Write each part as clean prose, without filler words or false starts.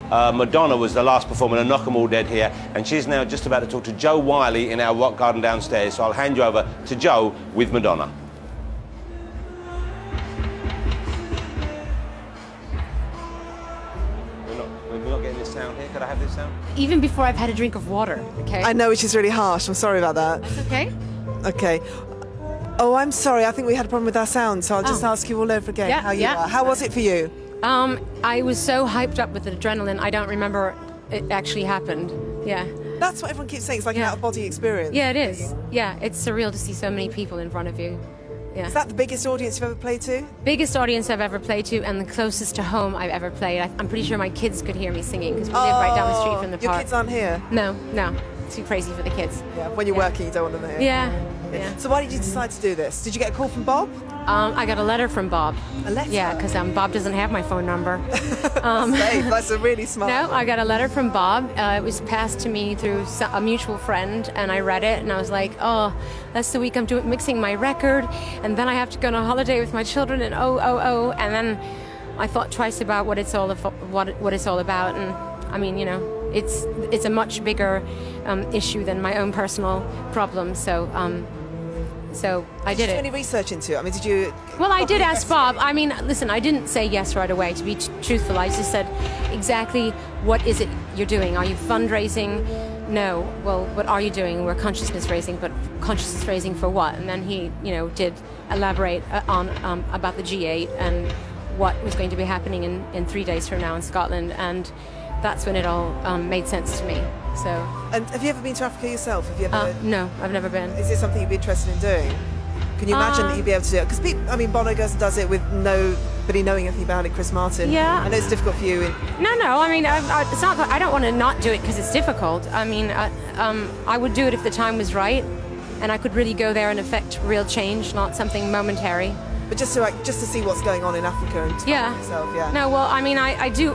Madonna was the last performer in Knock 'Em All Dead here, and she's now just about to talk to Joe Wiley in our rock garden downstairs. So I'll hand you over to Joe with Madonna. We're not getting this sound here. Could I have this sound? Even before I've had a drink of water, okay? I know, which is really harsh. I'm sorry about that. That's okay. Okay. Oh, I'm sorry. I think we had a problem with our sound, so I'll just ask you all over again how you are. How was it for you? I was so hyped up with the adrenaline, I don't remember it actually happened. Yeah. That's what everyone keeps saying. It's like an out-of-body experience. Yeah, it is. Yeah, it's surreal to see so many people in front of you. Yeah. Is that the biggest audience you've ever played to? Biggest audience I've ever played to, and the closest to home I've ever played. I'm pretty sure my kids could hear me singing, because we live right down the street from the park. Your kids aren't here? No. Too crazy for the kids. Yeah, when you're working, you don't want them here. Yeah. So why did you decide to do this? Did you get a call from Bob? I got a letter from Bob. A letter? Yeah, because Bob doesn't have my phone number. That's a really smart No, one. I got a letter from Bob. It was passed to me through a mutual friend, and I read it, and I was like, oh, that's the week I'm mixing my record, and then I have to go on a holiday with my children, and and then I thought twice about what it's all about, and I mean, you know, it's a much bigger issue than my own personal problem, so I did it. Did you do any research into it? I mean, did you... Well, I did ask Bob. I mean, listen, I didn't say yes right away, to be truthful. I just said, exactly what is it you're doing? Are you fundraising? No. Well, what are you doing? We're consciousness raising, but consciousness raising for what? And then he, did elaborate on about the G8 and what was going to be happening in 3 days from now in Scotland, and that's when it all made sense to me. So. And have you ever been to Africa yourself? Have you ever? No, I've never been. Is it something you'd be interested in doing? Can you imagine that you'd be able to do it? Because Bono goes and does it with nobody knowing anything about it. Chris Martin. Yeah. I know it's difficult for you. No. I mean, it's not that I don't want to not do it because it's difficult. I mean, I would do it if the time was right, and I could really go there and affect real change, not something momentary. But just to see what's going on in Africa and yourself, yeah. No, well, I mean, I do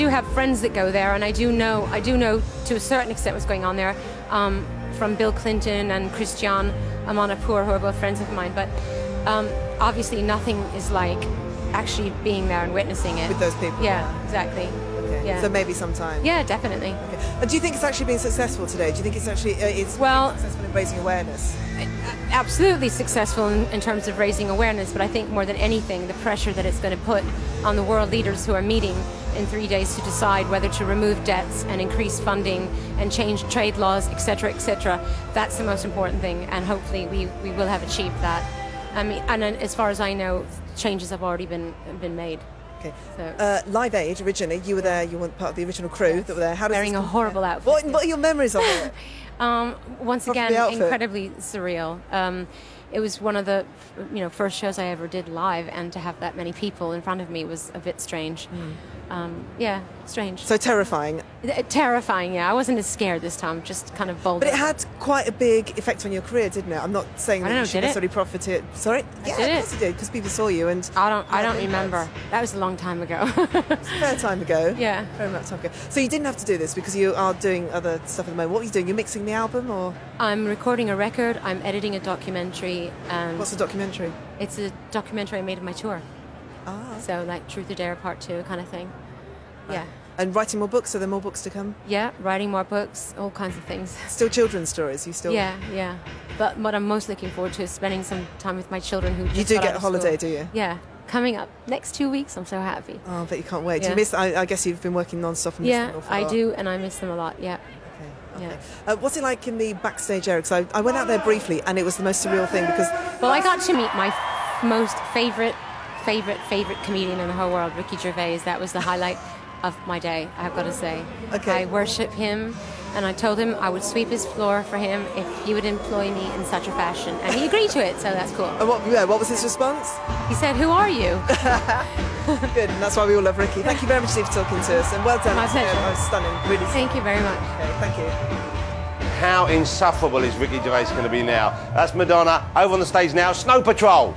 have friends that go there, and I do know to a certain extent what's going on there, from Bill Clinton and Christian Amanpour, who are both friends of mine. But obviously, nothing is like actually being there and witnessing it with those people. Yeah, exactly. Okay. Yeah. So maybe sometime. Yeah, definitely. Okay. And do you think it's actually been successful today? Do you think it's actually successful in raising awareness? Absolutely successful in terms of raising awareness, but I think more than anything, the pressure that it's going to put on the world leaders who are meeting in 3 days to decide whether to remove debts and increase funding and change trade laws, etc., that's the most important thing, and hopefully we will have achieved that. I mean, and as far as I know, changes have already been made. Okay. So. Live8, originally, you were there, you were part of the original crew that were there. How does wearing a horrible outfit. What are your memories of it? Once again, incredibly surreal. It was one of the first shows I ever did live, and to have that many people in front of me was a bit strange. Yeah, strange. So terrifying. Terrifying, yeah. I wasn't as scared this time, just kind of bold. But it had quite a big effect on your career, didn't it? I'm not saying that you should necessarily profit it. Sorry? Yeah, of course it did, because people saw you and... I don't remember. That was a long time ago. It's a fair time ago. Yeah. Very much time ago. So you didn't have to do this because you are doing other stuff at the moment. What were you doing? You're mixing the album, or...? I'm recording a record, I'm editing a documentary, and... What's the documentary? It's a documentary I made of my tour. Ah. So, like, Truth or Dare Part 2 kind of thing. Yeah. And writing more books? Are there more books to come? Yeah, writing more books, all kinds of things. Still children's stories? You still? Yeah. But what I'm most looking forward to is spending some time with my children who just You do got get out a of holiday, school. do you? Yeah. Coming up next 2 weeks, I'm so happy. Oh, but you can't wait. Yeah. Do you miss? I guess you've been working non-stop and miss them an awful lot. I do, and I miss them a lot. Yeah. Okay. Yeah. What's it like in the backstage area? Because I went out there briefly, and it was the most surreal thing because. Well, I got to meet my most favorite comedian in the whole world, Ricky Gervais. That was the highlight of my day, I've got to say. Okay. I worship him, and I told him I would sweep his floor for him if he would employ me in such a fashion, and he agreed to it, so that's cool. And what was his response? He said, "Who are you?" Good, and that's why we all love Ricky. Thank you very much, Steve, for talking to us, and well done. My pleasure. That was stunning, really. Thank you very much. Okay, thank you. How insufferable is Ricky Gervais going to be now? That's Madonna, over on the stage now, Snow Patrol.